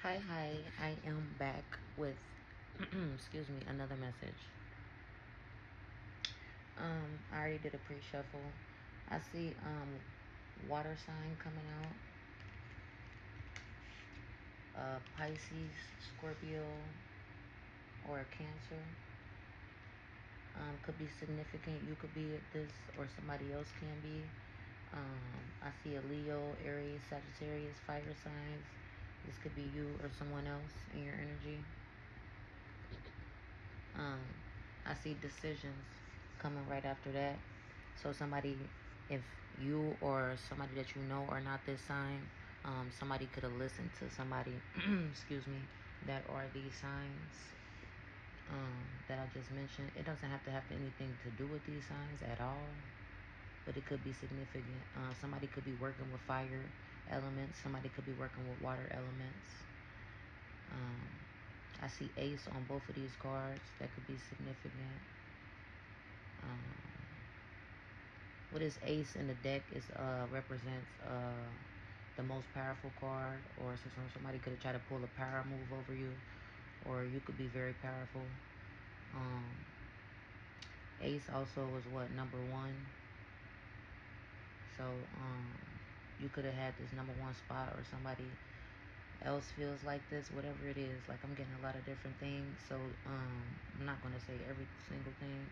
Hi, I am back with excuse me, another message. I already did a pre-shuffle. I see water sign coming out. Pisces, Scorpio, or a Cancer. Could be significant. You could be this or somebody else can be. I see a Leo, Aries, Sagittarius, fire signs. This could be you or someone else in your energy. Um, I see decisions coming right after that. So somebody, if you or somebody that you know are not this sign, somebody could have listened to somebody, excuse me, that are these signs that I just mentioned. It doesn't have to have anything to do with these signs at all, but it could be significant. Somebody could be working with fire elements. Somebody could be working with water elements. Um, I see ace on both of these cards. That could be significant. Um, what is ace in the deck is represents the most powerful card, or so somebody could have tried to pull a power move over you, or you could be very powerful. Um, ace also was what, number one. So you could have had this number one spot, or somebody else feels like this, whatever it is. Like, I'm getting a lot of different things, so I'm not going to say every single thing,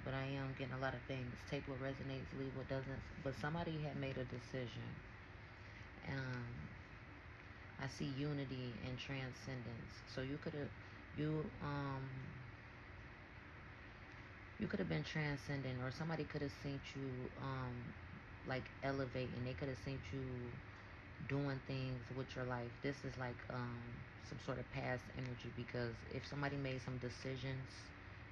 but I am getting a lot of things. Take what resonates, leave what doesn't. But somebody had made a decision. um I see unity and transcendence. So you you could have been transcendent, or somebody could have seen you like elevate, and they could have seen you doing things with your life. This is like some sort of past energy, because if somebody made some decisions,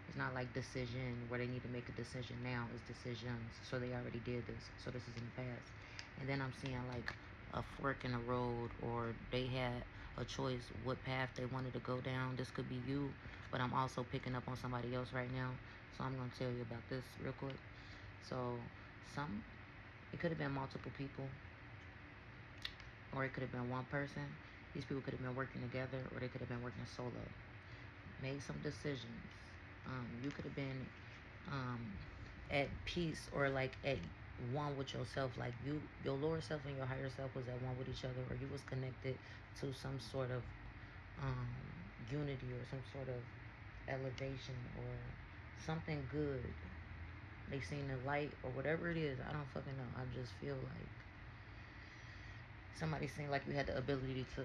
it's not like decision where they need to make a decision now. It's decisions, so they already did this, so this is in the past. And then I'm seeing like a fork in the road, or they had a choice what path they wanted to go down. This could be you, but I'm also picking up on somebody else right now, so I'm going to tell you about this real quick. So some it could have been multiple people, or it could have been one person. These people could have been working together, or they could have been working solo. Made some decisions. You could have been um, at peace, or like at one with yourself. Like your lower self and your higher self was at one with each other, or you was connected to some sort of um, unity, or some sort of elevation, or something good. They seen the light, or whatever it is. I don't fucking know. I just feel like somebody seemed like you had the ability to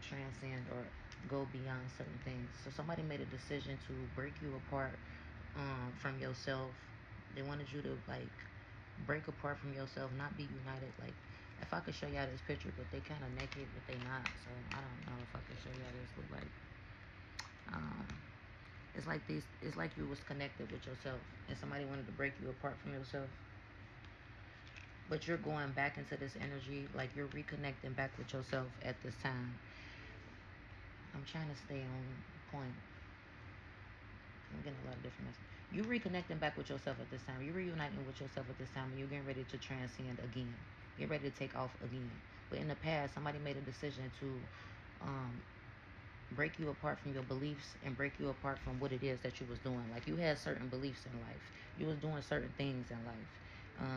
transcend or go beyond certain things. So somebody made a decision to break you apart from yourself. They wanted you to like break apart from yourself, not be united. Like, if I could show y'all this picture, but they kind of naked, but they not. So I don't know if I could show y'all this, but like um it's like these, it's like you was connected with yourself, and somebody wanted to break you apart from yourself. But you're going back into this energy, like you're reconnecting back with yourself at this time. I'm trying to stay on point. I'm getting a lot of different messages. You reconnecting back with yourself at this time. You're reuniting with yourself at this time, and you're getting ready to transcend again. You're ready to take off again. But in the past, somebody made a decision to um, break you apart from your beliefs, and break you apart from what it is that you was doing. Like, you had certain beliefs in life. You was doing certain things in life.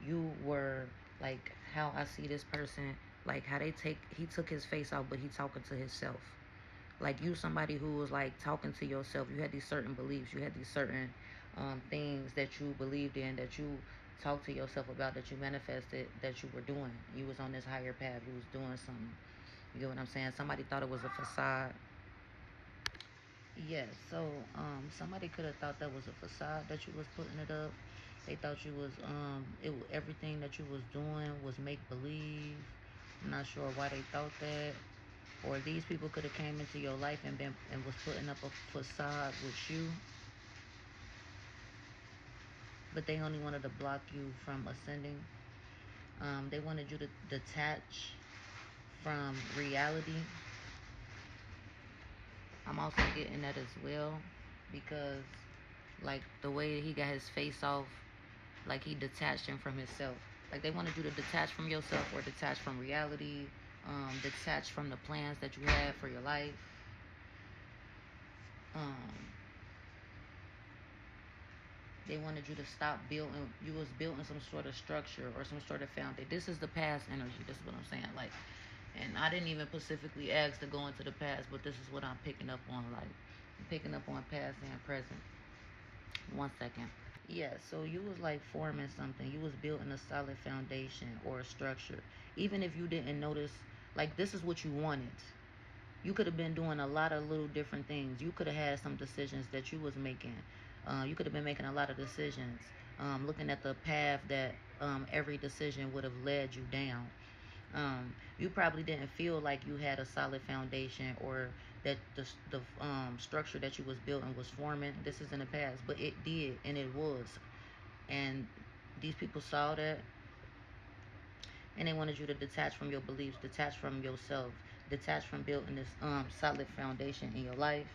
You were like, how I see this person, like how he took his face off, but he talking to himself. Like, you somebody who was like talking to yourself. You had these certain beliefs, you had these certain things that you believed in, that you talked to yourself about, that you manifested, that you were doing. You was on this higher path, you was doing something. You get what I'm saying? Somebody thought it was a facade. Yes. So somebody could have thought that was a facade, that you was putting it up. They thought you was everything that you was doing was make believe. I'm not sure why they thought that. Or these people could have came into your life and was putting up a facade with you, but they only wanted to block you from ascending. They wanted you to detach from reality. I'm also getting that as well, because like the way he got his face off, like he detached him from himself. Like, they wanted you to detach from yourself, or detach from reality, detach from the plans that you had for your life. Um, they wanted you to stop building. You was building some sort of structure or some sort of foundation. This is the past energy. This is what I'm saying. Like, and I didn't even specifically ask to go into the past, but this is what I'm picking up on. Like, I'm picking up on past and present. 1 second. Yeah, so you was like forming something. You was building a solid foundation or a structure. Even if you didn't notice, like this is what you wanted. You could have been doing a lot of little different things. You could have had some decisions that you was making. You could have been making a lot of decisions, looking at the path that every decision would have led you down. You probably didn't feel like you had a solid foundation or that the structure that you was building was forming. This is in the past, but it did, and it was. And these people saw that, and they wanted you to detach from your beliefs, detach from yourself, detach from building this solid foundation in your life.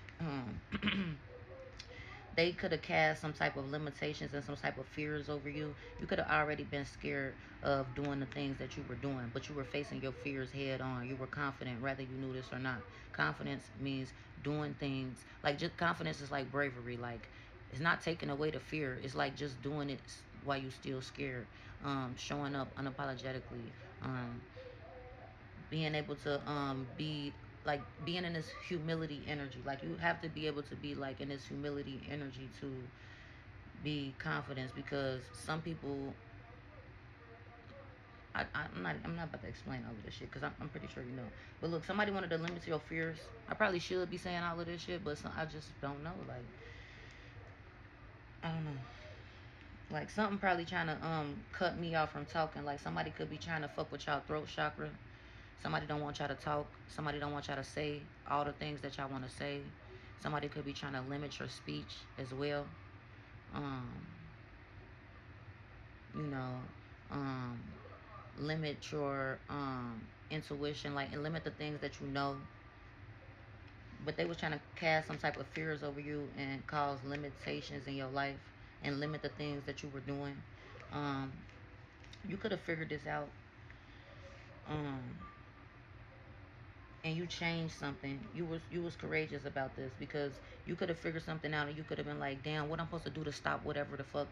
They could have cast some type of limitations and some type of fears over you. You could have already been scared of doing the things that you were doing, but you were facing your fears head on. You were confident, whether you knew this or not. Confidence means doing things. Like, just confidence is like bravery. Like, it's not taking away the fear. It's like just doing it while you still scared. Showing up unapologetically. Being able to be like being in this humility energy. Like, you have to be able to be like in this humility energy to be confident, because some people, I'm not about to explain all of this shit, because I'm pretty sure you know. But look, somebody wanted to limit your fears. I probably should be saying all of this shit, but I just don't know. Like, I don't know. Like, something probably trying to cut me off from talking. Like, somebody could be trying to fuck with y'all throat chakra. Somebody don't want y'all to talk. Somebody don't want y'all to say all the things that y'all want to say. Somebody could be trying to limit your speech as well. Um, you know, um, limit your intuition, like, and limit the things that you know. But they was trying to cast some type of fears over you and cause limitations in your life and limit the things that you were doing. Um, you could have figured this out. Um, and you changed something. You was courageous about this, because you could have figured something out, and you could have been like, damn, what I'm supposed to do to stop whatever the fuck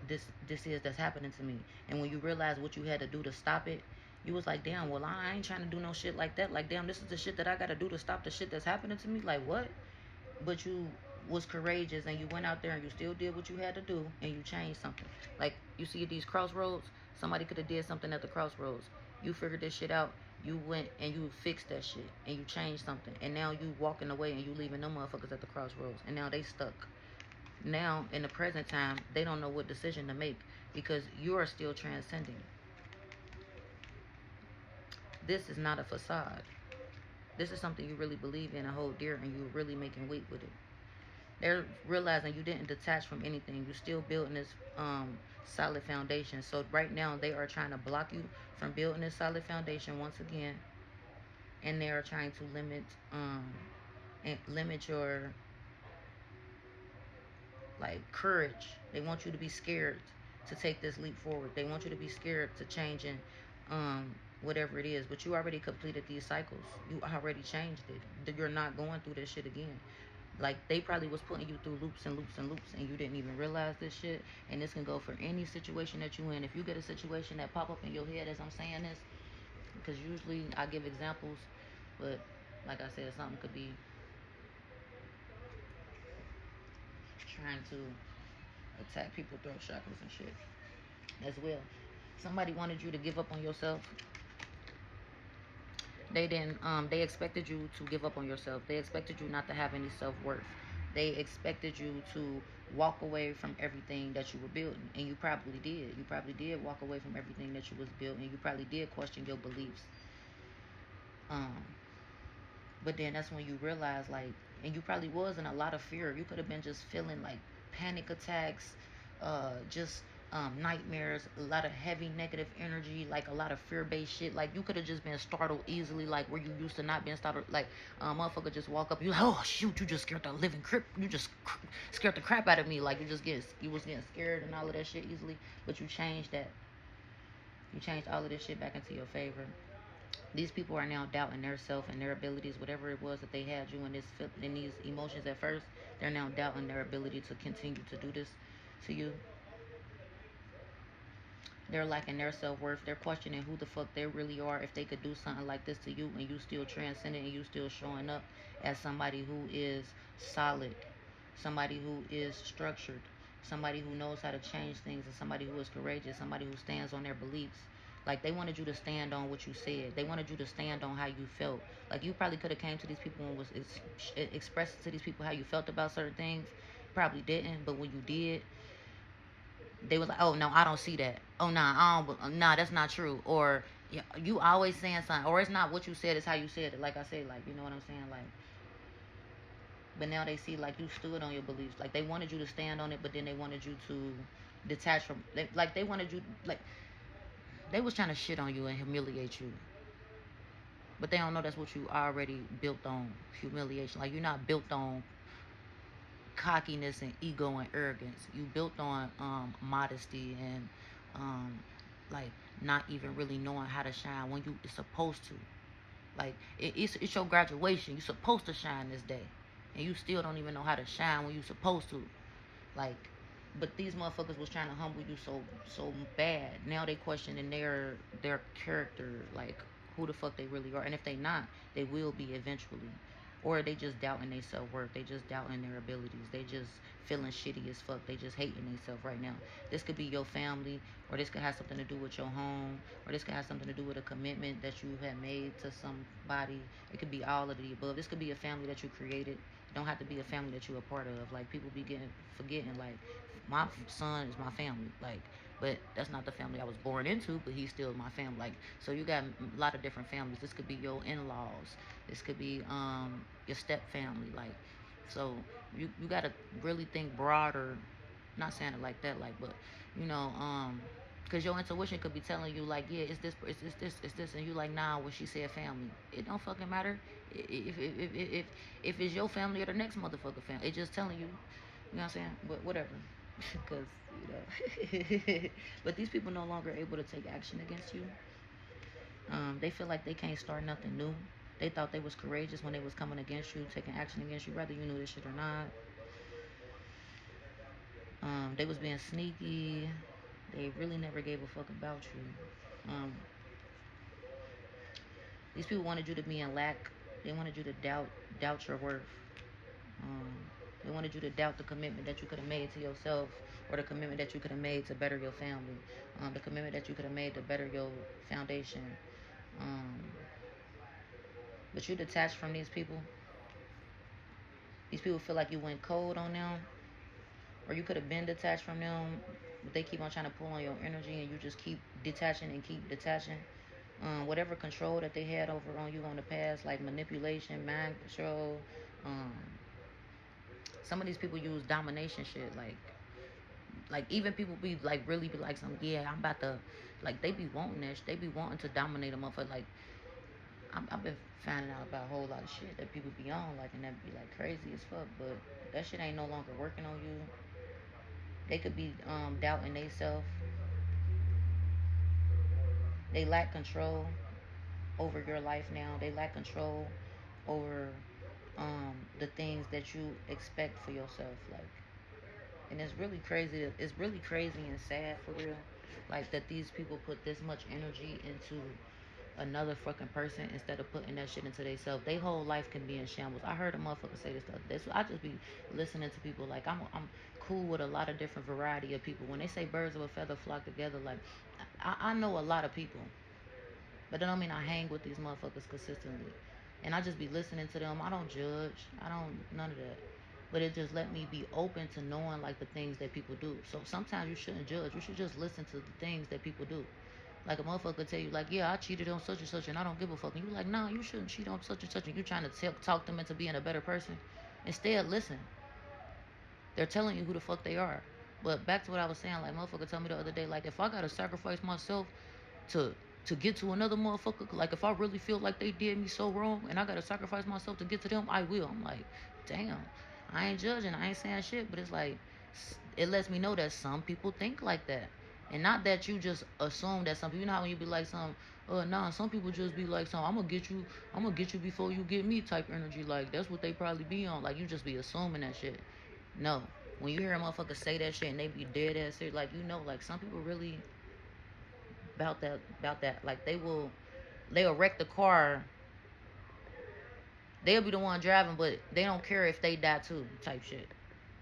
this is that's happening to me. And when you realize what you had to do to stop it, you was like, damn, well, I ain't trying to do no shit like that. Like, damn, this is the shit that I gotta do to stop the shit that's happening to me. Like, what? But you was courageous, and you went out there and you still did what you had to do, and you changed something. Like, you see these crossroads, somebody could have did something at the crossroads. You figured this shit out. You went and you fixed that shit, and you changed something, and now you walking away and you leaving them motherfuckers at the crossroads, and now they stuck. Now in the present time, they don't know what decision to make, because you are still transcending. This is not a facade. This is something you really believe in and hold dear, and you're really making weight with it. They're realizing you didn't detach from anything. You're still building this solid foundation. So right now they are trying to block you from building this solid foundation once again, and they are trying to limit your like courage. They want you to be scared to take this leap forward. They want you to be scared to change and whatever it is. But you already completed these cycles. You already changed it. You're not going through this shit again. Like, they probably was putting you through loops and loops and loops, and you didn't even realize this shit. And this can go for any situation that you in. If you get a situation that pop up in your head as I'm saying this, because usually I give examples, but like I said, something could be trying to attack people, throat chakras and shit as well. Somebody wanted you to give up on yourself. They didn't they expected you to give up on yourself. They expected you not to have any self-worth. They expected you to walk away from everything that you were building, and you probably did. You probably did walk away from everything that you was building. You probably did question your beliefs. Um but then that's when you realize, like, and you probably was in a lot of fear. You could have been just feeling like panic attacks, just nightmares, a lot of heavy negative energy, like a lot of fear-based shit. Like, you could have just been startled easily, like where you used to not being startled. Like, motherfucker just walk up, you like, oh shoot, you just scared the living crap. You just scared the crap out of me. Like, you was getting scared and all of that shit easily. But you changed that. You changed all of this shit back into your favor. These people are now doubting their self and their abilities, whatever it was that they had you in in these emotions at first. They're now doubting their ability to continue to do this to you. They're lacking their self worth. They're questioning who the fuck they really are if they could do something like this to you and you still transcending and you still showing up as somebody who is solid, somebody who is structured, somebody who knows how to change things, and somebody who is courageous, somebody who stands on their beliefs. Like they wanted you to stand on what you said. They wanted you to stand on how you felt. Like you probably could have came to these people and was expressed to these people how you felt about certain things. Probably didn't, but when you did, they was like, "Oh no, I don't see that. Oh nah, nah, that's not true." Or yeah, you always saying something, or it's not what you said, it's how you said it. Like I said, like you know what I'm saying, like. But now they see like you stood on your beliefs. Like they wanted you to stand on it, but then they wanted you to detach from. Like they wanted you like they was trying to shit on you and humiliate you. But they don't know that's what you already built on, humiliation. Like you're not built on cockiness and ego and arrogance. You built on modesty and um, like not even really knowing how to shine when you it's supposed to. Like it's your graduation. You're supposed to shine this day, and you still don't even know how to shine when you're supposed to. Like, but these motherfuckers was trying to humble you so bad. Now they questioning their character, like who the fuck they really are, and if they not, they will be eventually. Or they just doubting their self worth. They just doubting their abilities. They just feeling shitty as fuck. They just hating themselves right now. This could be your family, or this could have something to do with your home, or this could have something to do with a commitment that you have made to somebody. It could be all of the above. This could be a family that you created. It don't have to be a family that you're a part of. Like people be forgetting. Like my son is my family. Like, but that's not the family I was born into. But he's still my family. Like, so you got a lot of different families. This could be your in-laws. This could be your step family. Like, so you gotta really think broader. Not saying it like that. Like, but you know because your intuition could be telling you like, yeah, it's this, and you like, nah, what she said, family. It don't fucking matter if it's your family or the next motherfucker family. It's just telling you, you know what I'm saying? But whatever, because you know. But these people no longer able to take action against you. They feel like they can't start nothing new. They thought they was courageous when they was coming against you, taking action against you, whether you knew this shit or not. They was being sneaky. They really never gave a fuck about you. These people wanted you to be in lack. They wanted you to doubt your worth. Um, they wanted you to doubt the commitment that you could have made to yourself, or the commitment that you could have made to better your family, the commitment that you could have made to better your foundation. Um, but you detached from these people. These people feel like you went cold on them, or you could have been detached from them. But they keep on trying to pull on your energy, and you just keep detaching and keep detaching. Whatever control that they had over on you on the past, like manipulation, mind control. Um, some of these people use domination shit, like even people be like really be like some, yeah, I'm about to, like they be wanting that, they be wanting to dominate a motherfucker. Like I've been finding out about a whole lot of shit that people be on, like, and that be like crazy as fuck, but that shit ain't no longer working on you. They could be doubting they self. They lack control over your life now. They lack control over the things that you expect for yourself. Like, and it's really crazy. It's really crazy and sad for real. Like that these people put this much energy into another fucking person instead of putting that shit into themselves. Their whole life can be in shambles. I heard a motherfucker say this the other day. So I just be listening to people. Like I'm cool with a lot of different variety of people. When they say birds of a feather flock together, like I know a lot of people. But that don't mean I hang with these motherfuckers consistently. And I just be listening to them. I don't judge. I don't none of that. But it just let me be open to knowing like the things that people do. So sometimes you shouldn't judge. You should just listen to the things that people do. Like a motherfucker tell you like, yeah, I cheated on such and such and I don't give a fuck. And you like, nah, you shouldn't cheat on such and such. And you trying to talk them into being a better person. Instead, listen. They're telling you who the fuck they are. But back to what I was saying, like motherfucker told me the other day, like if I gotta sacrifice myself to get to another motherfucker, like if I really feel like they did me so wrong and I gotta sacrifice myself to get to them, I will. I'm like, damn, I ain't judging, I ain't saying shit, but it's like it lets me know that some people think like that. And not that you just assume that some people, you know how when you be like some, Nah, some people just be like, so I'm gonna get you before you get me type energy. Like, that's what they probably be on. Like, you just be assuming that shit. No. When you hear a motherfucker say that shit and they be dead ass serious, like, like, some people really about that. Like, they'll wreck the car. They'll be the one driving, but they don't care if they die too, type shit.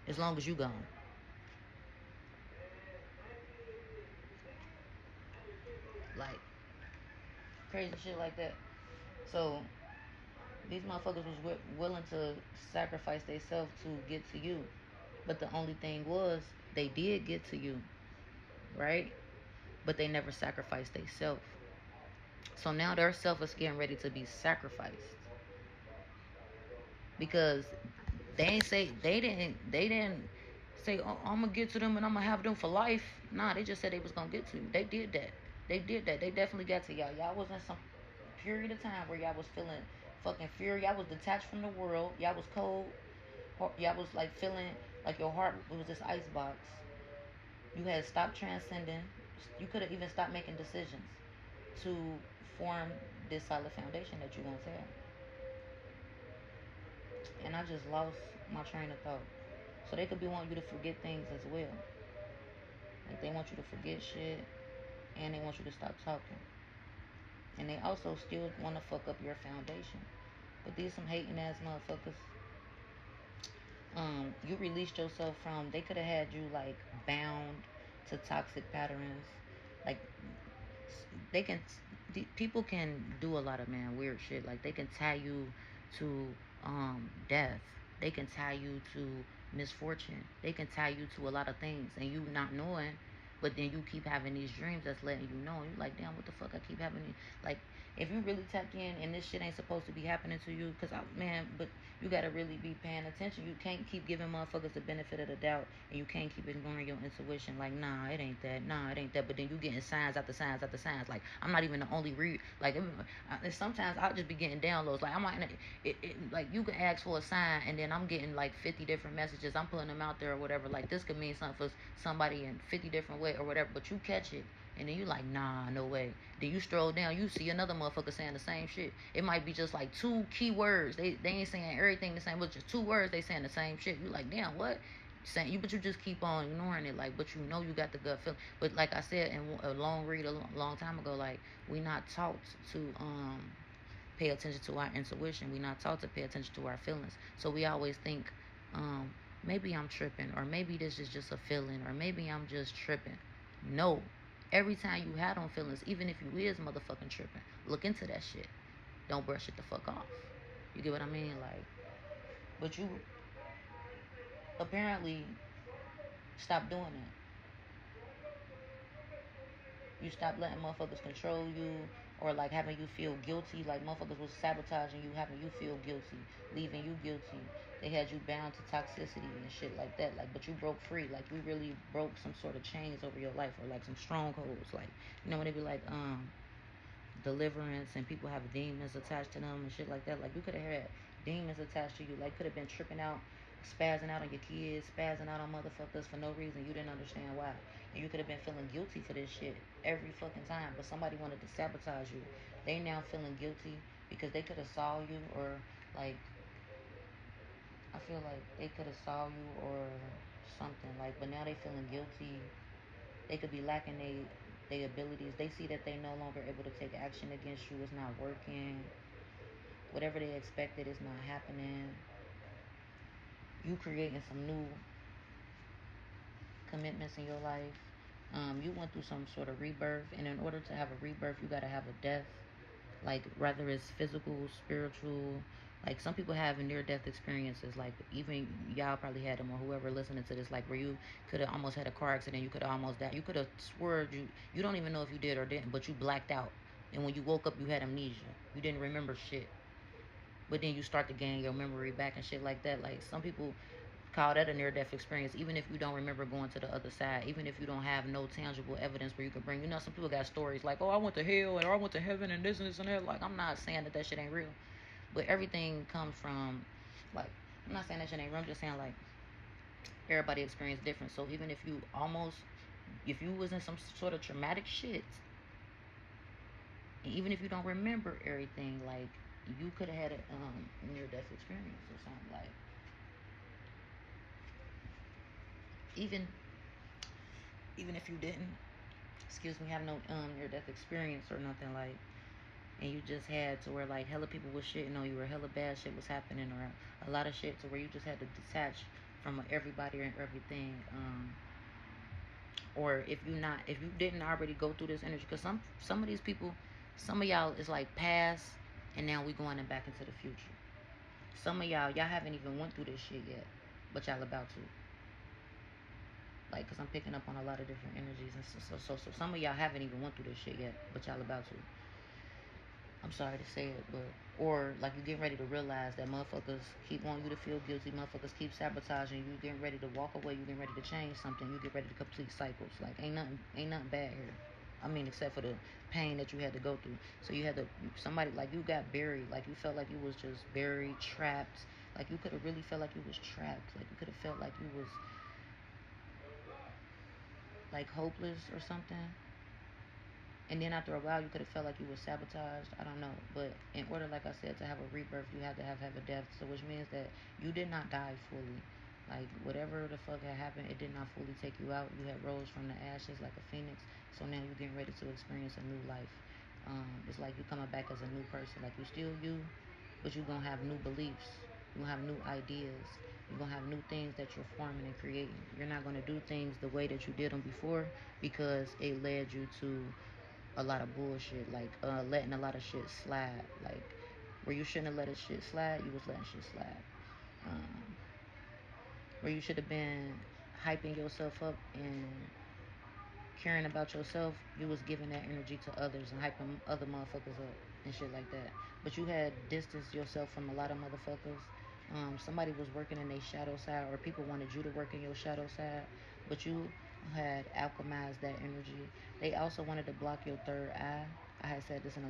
As long as you gone. Like, crazy shit like that. So, these motherfuckers was willing to sacrifice themselves to get to you. But the only thing was, they did get to you, right? But they never sacrificed themselves. So now their self is getting ready to be sacrificed. Because they didn't say, oh, I'm gonna get to them and I'm gonna have them for life. Nah, they just said they was gonna get to you. They did that. They did that. They definitely got to y'all. Y'all was in some period of time where y'all was feeling fucking fear. Y'all was detached from the world. Y'all was cold. Y'all was like feeling like your heart was this ice box. You had stopped transcending. You could have even stopped making decisions to form this solid foundation that you gonna tell. And I just lost my train of thought. So they could be wanting you to forget things as well. Like, they want you to forget shit, and they want you to stop talking. And they also still want to fuck up your foundation. But these some hating ass motherfuckers. You released yourself from. They could have had you like bound to toxic patterns. Like, they can. People can do a lot of weird shit. Like, they can tie you to death. They can tie you to misfortune. They can tie you to a lot of things, and you not knowing. But then you keep having these dreams that's letting you know. You're like, damn, what the fuck? I keep having these. Like, if you really tapped in and this shit ain't supposed to be happening to you, but you gotta really be paying attention. You can't keep giving motherfuckers the benefit of the doubt, and you can't keep ignoring your intuition. Like, nah, it ain't that. Nah, it ain't that. But then you getting signs after signs after signs. Like, I'm not even the only like. Sometimes I'll just be getting downloads. Like, I might, like, you can ask for a sign, and then I'm getting like 50 different messages. I'm putting them out there or whatever. Like, this could mean something for somebody in 50 different ways or whatever. But you catch it. And then you like, nah, no way. Then you stroll down, you see another motherfucker saying the same shit. It might be just like two key words. They ain't saying everything the same, but just two words they saying the same shit. You like, damn, what? Saying you, but you just keep on ignoring it. Like, but you know you got the gut feeling. But like I said in a long read a long time ago, like, we not taught to pay attention to our intuition. We not taught to pay attention to our feelings. So we always think, maybe I'm tripping, or maybe this is just a feeling, or maybe I'm just tripping. No, every time you had on feelings, even if you is motherfucking tripping, look into that shit. Don't brush it the fuck off. You get what I mean? Like, but you apparently stop doing that. You stop letting motherfuckers control you, or like having you feel guilty. Like, motherfuckers was sabotaging you, having you feel guilty, leaving you guilty. They had you bound to toxicity and shit like that. Like, but you broke free. Like, you really broke some sort of chains over your life, or like some strongholds. Like, when they be like, deliverance, and people have demons attached to them and shit like that. Like, you could have had demons attached to you. Like, could have been tripping out, spazzing out on your kids, spazzing out on motherfuckers for no reason. You didn't understand why. And you could have been feeling guilty for this shit every fucking time. But somebody wanted to sabotage you. They now feeling guilty because they could have saw you, or like, I feel like they could have saw you or something. Like, but now they feeling guilty. They could be lacking they abilities. They see that they no longer able to take action against you. It's not working. Whatever they expected is not happening. You creating some new commitments in your life. You went through some sort of rebirth, and in order to have a rebirth, you gotta have a death. Like, whether it's physical, spiritual. Like, some people have near-death experiences. Like, even y'all probably had them, or whoever listening to this, like, where you could have almost had a car accident, you could have almost died, you could have swerved, you don't even know if you did or didn't, but you blacked out, and when you woke up, you had amnesia, you didn't remember shit, but then you start to gain your memory back and shit like that. Like, some people call that a near-death experience, even if you don't remember going to the other side, even if you don't have no tangible evidence where you can bring. Some people got stories like, oh, I went to hell, or I went to heaven, and this and this and that. Like, I'm not saying that shit ain't real, but everything comes from, like, I'm not saying that shit ain't real. I'm just saying, like, everybody experience different. So even if you was in some sort of traumatic shit, And even if you don't remember everything, like you could have had a near death experience or something. Like even even if you didn't, excuse me, have no near death experience or nothing, like, and you just had to where like hella people was shitting on you or hella bad shit was happening or a lot of shit to where you just had to detach from everybody and everything. Or if you didn't already go through this energy, because some of these people, some of y'all is like past, and now we going back into the future. Some of y'all haven't even went through this shit yet, but y'all about to. Like, cause I'm picking up on a lot of different energies, and so some of y'all haven't even went through this shit yet, but y'all about to. I'm sorry to say it, but or like you getting ready to realize that motherfuckers keep wanting you to feel guilty, motherfuckers keep sabotaging you, getting ready to walk away, you getting ready to change something, you get ready to complete cycles. Like ain't nothing bad here. I mean, except for the pain that you had to go through. So you had to somebody like you got buried, like you felt like you was just buried, trapped. Like you could have really felt like you was trapped. Like you could have felt like you was like hopeless or something. And then after a while, you could have felt like you were sabotaged. I don't know. But in order, like I said, to have a rebirth, you had to have a death. So which means that you did not die fully. Like whatever the fuck had happened, it did not fully take you out. You had rose from the ashes like a phoenix. So now you're getting ready to experience a new life. It's like you're coming back as a new person. Like you still you, but you're gonna have new beliefs. You're gonna have new ideas. You're gonna have new things that you're forming and creating. You're not gonna do things the way that you did them before because it led you to a lot of bullshit, like letting a lot of shit slide. Like where you shouldn't have let a shit slide, you was letting shit slide. Um, where you should have been hyping yourself up and caring about yourself, you was giving that energy to others and hyping other motherfuckers up and shit like that. But you had distanced yourself from a lot of motherfuckers. Somebody was working in their shadow side, or people wanted you to work in your shadow side, but you had alchemized that energy. They also wanted to block your third eye. I had said this in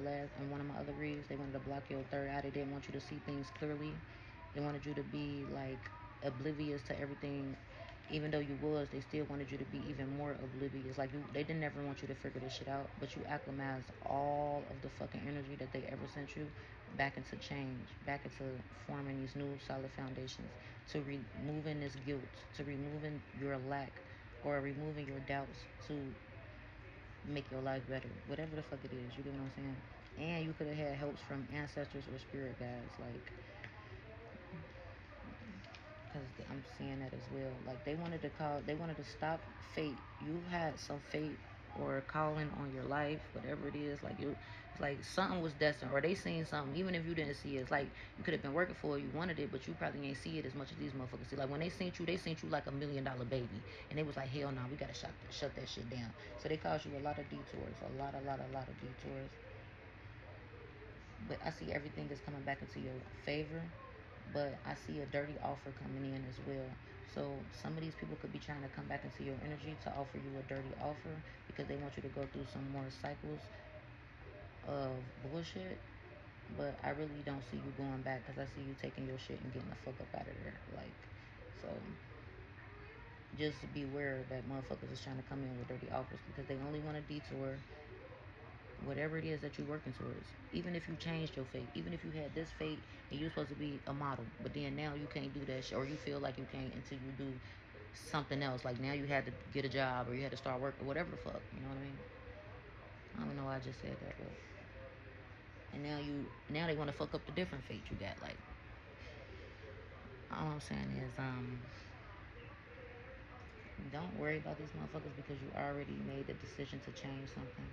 one of my other reads. They wanted to block your third eye. They didn't want you to see things clearly. They wanted you to be like oblivious to everything. Even though you was, they still wanted you to be even more oblivious. Like they didn't ever want you to figure this shit out, but you acclimatized all of the fucking energy that they ever sent you back into change, back into forming these new solid foundations, to removing this guilt, to removing your lack, or removing your doubts, to make your life better. Whatever the fuck it is, you get what I'm saying? And you could have had helps from ancestors or spirit guides, like, because I'm seeing that as well. Like they wanted to stop fate. You had some fate or calling on your life, whatever it is. Like it's like something was destined, or they seen something, even if you didn't see it. It's like you could have been working for it, you wanted it, but you probably ain't see it as much as these motherfuckers see. Like when they seen you like $1 million baby, and they was like, hell no, we gotta shut that shit down. So they caused you a lot of detours, a lot of detours. But I see everything is coming back into your favor, but I see a dirty offer coming in as well. So some of these people could be trying to come back into your energy to offer you a dirty offer because they want you to go through some more cycles of bullshit. But I really don't see you going back because I see you taking your shit and getting the fuck up out of there. Like, so just beware that motherfuckers is trying to come in with dirty offers because they only want a detour whatever it is that you're working towards. Even if you changed your fate, even if you had this fate and you're supposed to be a model, but then now you can't do that shit, or you feel like you can't until you do something else. Like now you had to get a job or you had to start work or whatever the fuck. You know what I mean? I don't know why I just said that, but and now they want to fuck up the different fate you got. Like all I'm saying is don't worry about these motherfuckers because you already made the decision to change something.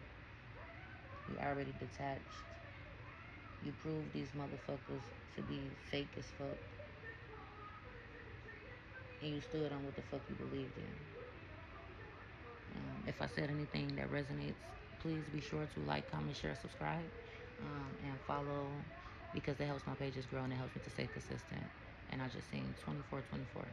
You already detached. You proved these motherfuckers to be fake as fuck. And you stood on what the fuck you believed in. If I said anything that resonates, please be sure to like, comment, share, subscribe, and follow because it helps my pages grow and it helps me to stay consistent. And I just seen 2424.